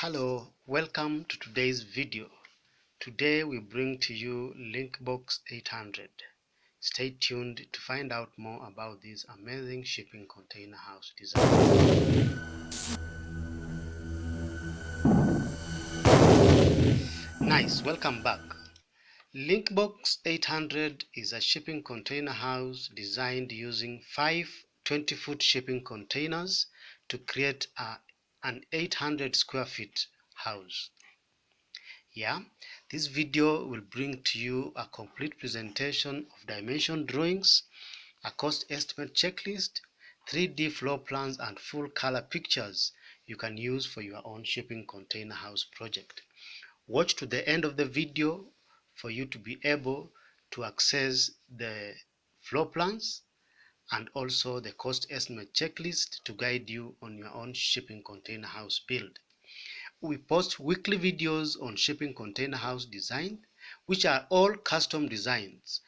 Hello, welcome to today's video. Today we bring to you LINKBOX 800. Stay tuned to find out more about this amazing shipping container house design. Nice, welcome back. LINKBOX 800 is a shipping container house designed using 5 20-foot shipping containers to create an 800 square feet house. This video will bring to you a complete presentation of dimension drawings, a cost estimate checklist, 3D floor plans, and full color pictures you can use for your own shipping container house project. Watch to the end of the video for you to be able to access the floor plans and also the cost estimate checklist to guide you on your own shipping container house build. We post weekly videos on shipping container house design, which are all custom designs.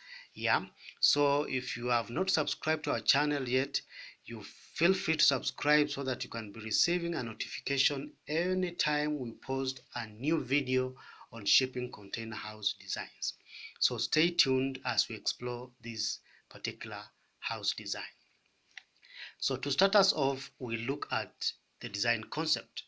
So if you have not subscribed to our channel yet, you feel free to subscribe so that you can be receiving a notification anytime we post a new video on shipping container house designs. So stay tuned as we explore this particular house design. So to start us off, we look at the design concept.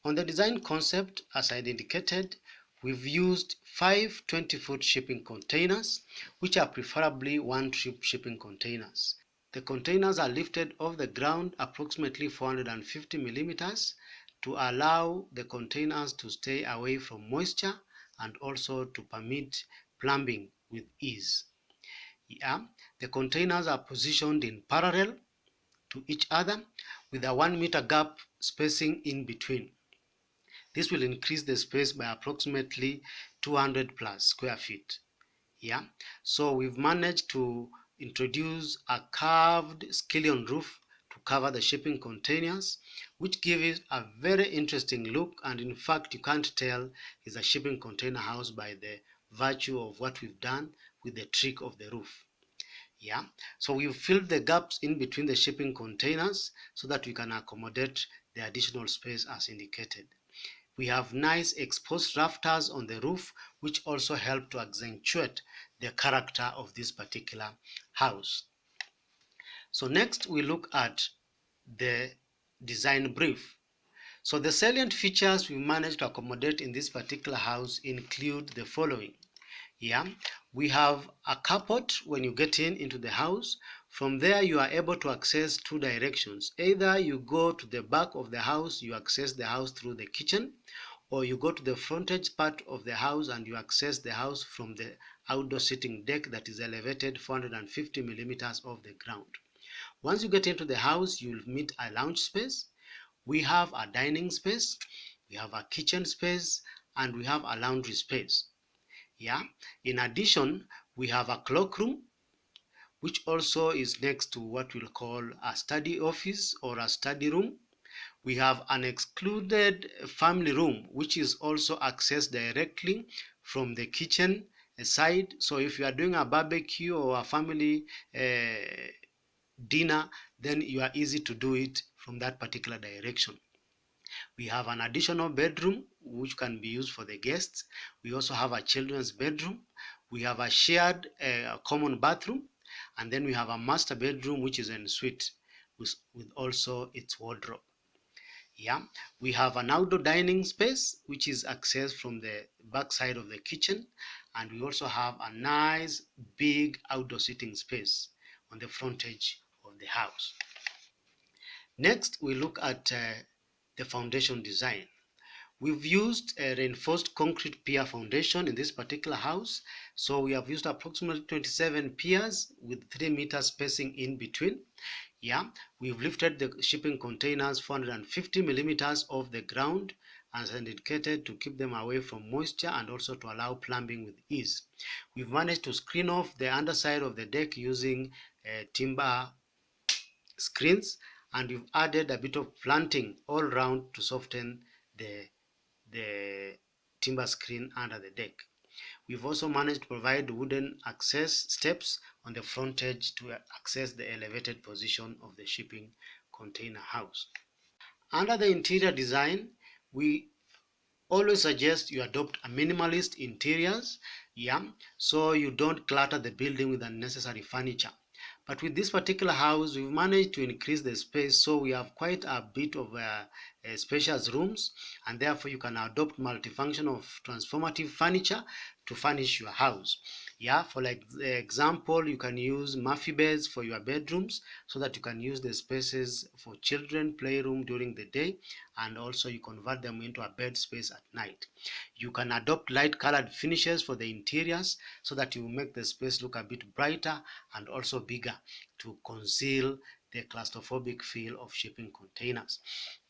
On the design concept, as I indicated, we've used 5 20-foot shipping containers, which are preferably one-trip shipping containers. The containers are lifted off the ground approximately 450 millimeters to allow the containers to stay away from moisture and also to permit plumbing with ease. The containers are positioned in parallel to each other with a 1 meter gap spacing in between. This will increase the space by approximately 200 plus square feet. So we've managed to introduce a curved scallion roof to cover the shipping containers, which give it a very interesting look, and in fact you can't tell it's a shipping container house by the virtue of what we've done with the trick of the roof. So we've filled the gaps in between the shipping containers so that we can accommodate the additional space as indicated. We have nice exposed rafters on the roof, which also help to accentuate the character of this particular house. So next we look at the design brief. So the salient features we managed to accommodate in this particular house include the following. We have a carport when you get into the house. From there you are able to access two directions. Either you go to the back of the house, you access the house through the kitchen, or you go to the frontage part of the house and you access the house from the outdoor sitting deck that is elevated 450 millimeters off the ground. Once you get into the house, you'll meet a lounge space. We have a dining space, we have a kitchen space, and we have a laundry space. In addition, we have a cloak room, which also is next to what we'll call a study office or a study room. We have an excluded family room, which is also accessed directly from the kitchen side. So if you are doing a barbecue or a family dinner, then you are easy to do it from that particular direction. We have an additional bedroom which can be used for the guests. We also have a children's bedroom. We have a shared common bathroom, and then we have a master bedroom which is ensuite with also its wardrobe. We have an outdoor dining space which is accessed from the back side of the kitchen, and we also have a nice big outdoor sitting space on the frontage of the house. Next, we look at the foundation design. We've used a reinforced concrete pier foundation in this particular house. So we have used approximately 27 piers with 3 meters spacing in between. We've lifted the shipping containers 450 millimeters off the ground as indicated to keep them away from moisture and also to allow plumbing with ease. We've managed to screen off the underside of the deck using timber screens, and we've added a bit of planting all around to soften the timber screen under the deck. We've also managed to provide wooden access steps on the front edge to access the elevated position of the shipping container house. Under the interior design, we always suggest you adopt a minimalist interiors, yeah, so you don't clutter the building with unnecessary furniture. But with this particular house, we've managed to increase the space, so we have quite a bit of spacious rooms, and therefore you can adopt multifunction of transformative furniture to furnish your house. Yeah, for like example, you can use Murphy beds for your bedrooms so that you can use the spaces for children playroom during the day, and also you convert them into a bed space at night. You can adopt light colored finishes for the interiors so that you make the space look a bit brighter and also bigger to conceal the claustrophobic feel of shipping containers.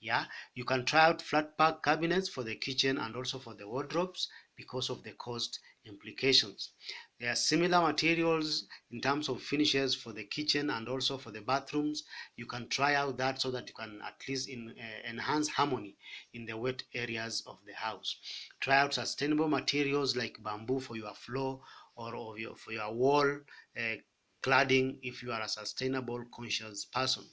Yeah, you can try out flat pack cabinets for the kitchen and also for the wardrobes because of the cost implications. There are similar materials in terms of finishes for the kitchen and also for the bathrooms. You can try out that so that you can at least enhance harmony in the wet areas of the house. Try out sustainable materials like bamboo for your floor or for your wall cladding if you are a sustainable conscious person.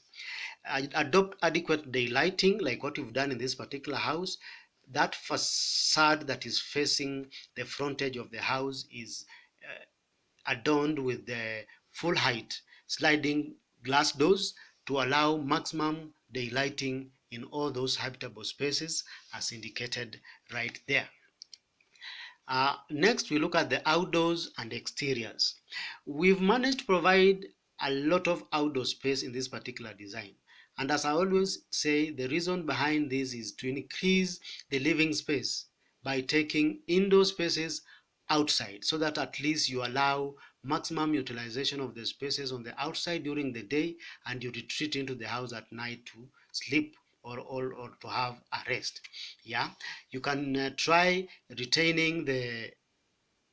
Adopt adequate daylighting like what we've done in this particular house. That facade that is facing the frontage of the house is adorned with the full height sliding glass doors to allow maximum daylighting in all those habitable spaces as indicated right there. Next, we look at the outdoors and exteriors. We've managed to provide a lot of outdoor space in this particular design. And as I always say, the reason behind this is to increase the living space by taking indoor spaces outside so that at least you allow maximum utilization of the spaces on the outside during the day and you retreat into the house at night to sleep or to have a rest. Yeah, you can try retaining the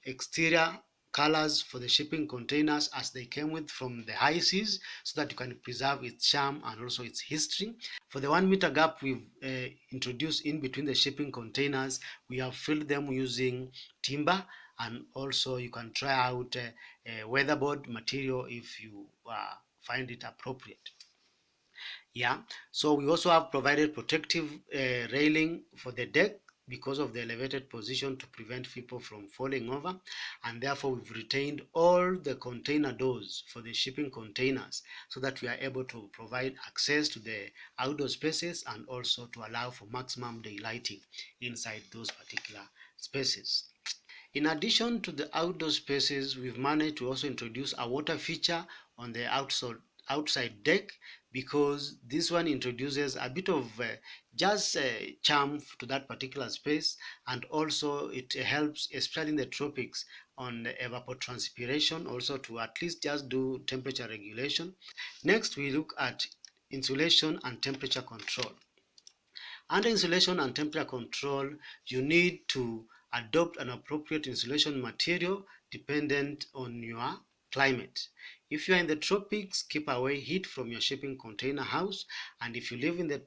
exterior colors for the shipping containers as they came with from the high seas so that you can preserve its charm and also its history. For the 1 meter gap we've introduced in between the shipping containers, we have filled them using timber, and also you can try out weatherboard material if you find it appropriate. Yeah, so we also have provided protective railing for the deck because of the elevated position to prevent people from falling over, and therefore we've retained all the container doors for the shipping containers so that we are able to provide access to the outdoor spaces and also to allow for maximum daylighting inside those particular spaces. In addition to the outdoor spaces, we've managed to also introduce a water feature on the outside deck because this one introduces a bit of charm to that particular space, and also it helps, especially in the tropics, on the evapotranspiration, also to at least just do temperature regulation. Next, we look at insulation and temperature control. Under insulation and temperature control, you need to adopt an appropriate insulation material dependent on your climate. If you are in the tropics, keep away heat from your shipping container house. And if you live in the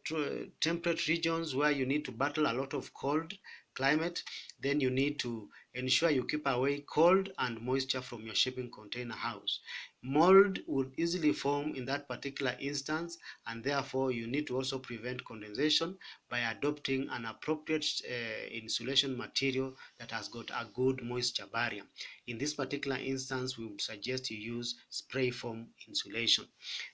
temperate regions where you need to battle a lot of cold climate, then you need to ensure you keep away cold and moisture from your shipping container house. Mold would easily form in that particular instance, and therefore you need to also prevent condensation by adopting an appropriate insulation material that has got a good moisture barrier. In this particular instance, we would suggest you use spray foam insulation.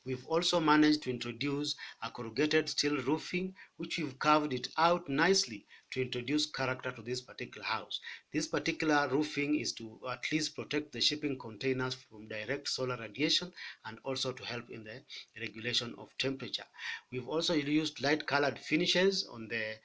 We've also managed to introduce a corrugated steel roofing, which we've carved it out nicely to introduce character to this particular house. This particular roofing is to at least protect the shipping containers from direct solar radiation and also to help in the regulation of temperature. We've also used light colored finishes on the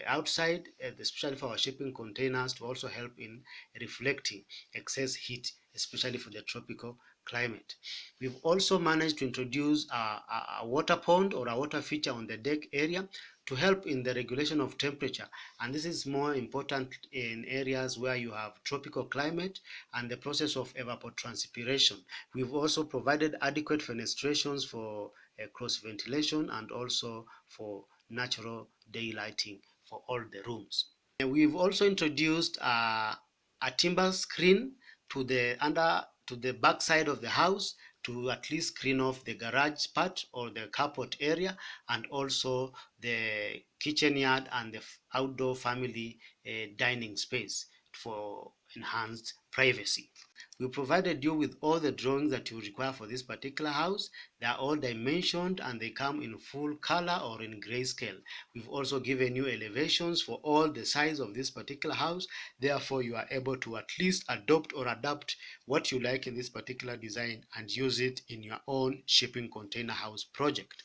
outside, especially for our shipping containers, to also help in reflecting excess heat, especially for the tropical climate. We've also managed to introduce a water pond or a water feature on the deck area to help in the regulation of temperature, and this is more important in areas where you have tropical climate and the process of evapotranspiration. We've also provided adequate fenestrations for cross ventilation and also for natural daylighting for all the rooms. And we've also introduced a timber screen to the back side of the house to at least screen off the garage part or the carport area, and also the kitchen yard and the outdoor family dining space for enhanced privacy. We provided you with all the drawings that you require for this particular house. They are all dimensioned and they come in full color or in grayscale. We've also given you elevations for all the size of this particular house. Therefore, you are able to at least adopt or adapt what you like in this particular design and use it in your own shipping container house project.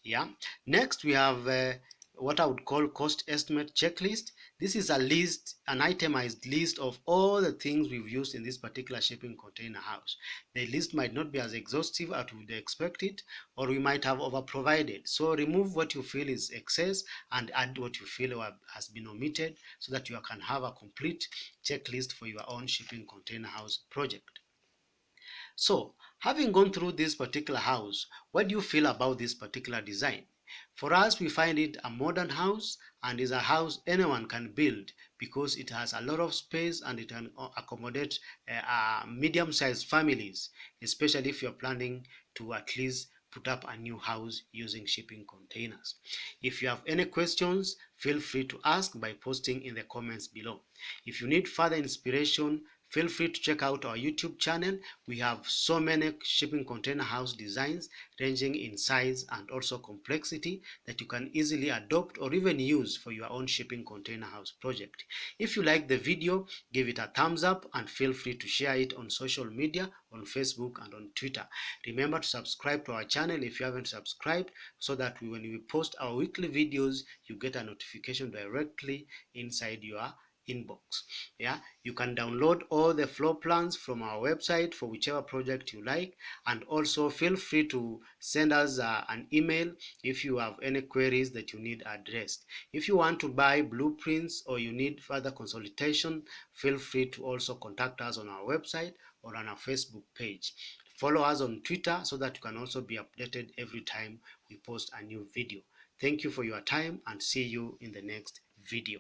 Yeah. Next, we have what I would call cost estimate checklist. This is a list, an itemized list of all the things we've used in this particular shipping container house. The list might not be as exhaustive as we would expect it, or we might have over provided. So remove what you feel is excess and add what you feel has been omitted, so that you can have a complete checklist for your own shipping container house project. So, having gone through this particular house, what do you feel about this particular design? For us, we find it a modern house and is a house anyone can build because it has a lot of space and it can accommodate medium-sized families, especially if you're planning to at least put up a new house using shipping containers. If you have any questions, feel free to ask by posting in the comments below. If you need further inspiration, feel free to check out our YouTube channel. We have so many shipping container house designs ranging in size and also complexity that you can easily adopt or even use for your own shipping container house project. If you like the video, give it a thumbs up and feel free to share it on social media, on Facebook and on Twitter. Remember to subscribe to our channel if you haven't subscribed, so that when we post our weekly videos, you get a notification directly inside your inbox. Yeah, you can download all the floor plans from our website for whichever project you like, and also feel free to send us an email if you have any queries that you need addressed. If you want to buy blueprints or you need further consultation, feel free to also contact us on our website or on our Facebook page. Follow us on Twitter so that you can also be updated every time we post a new video. Thank you for your time and see you in the next video.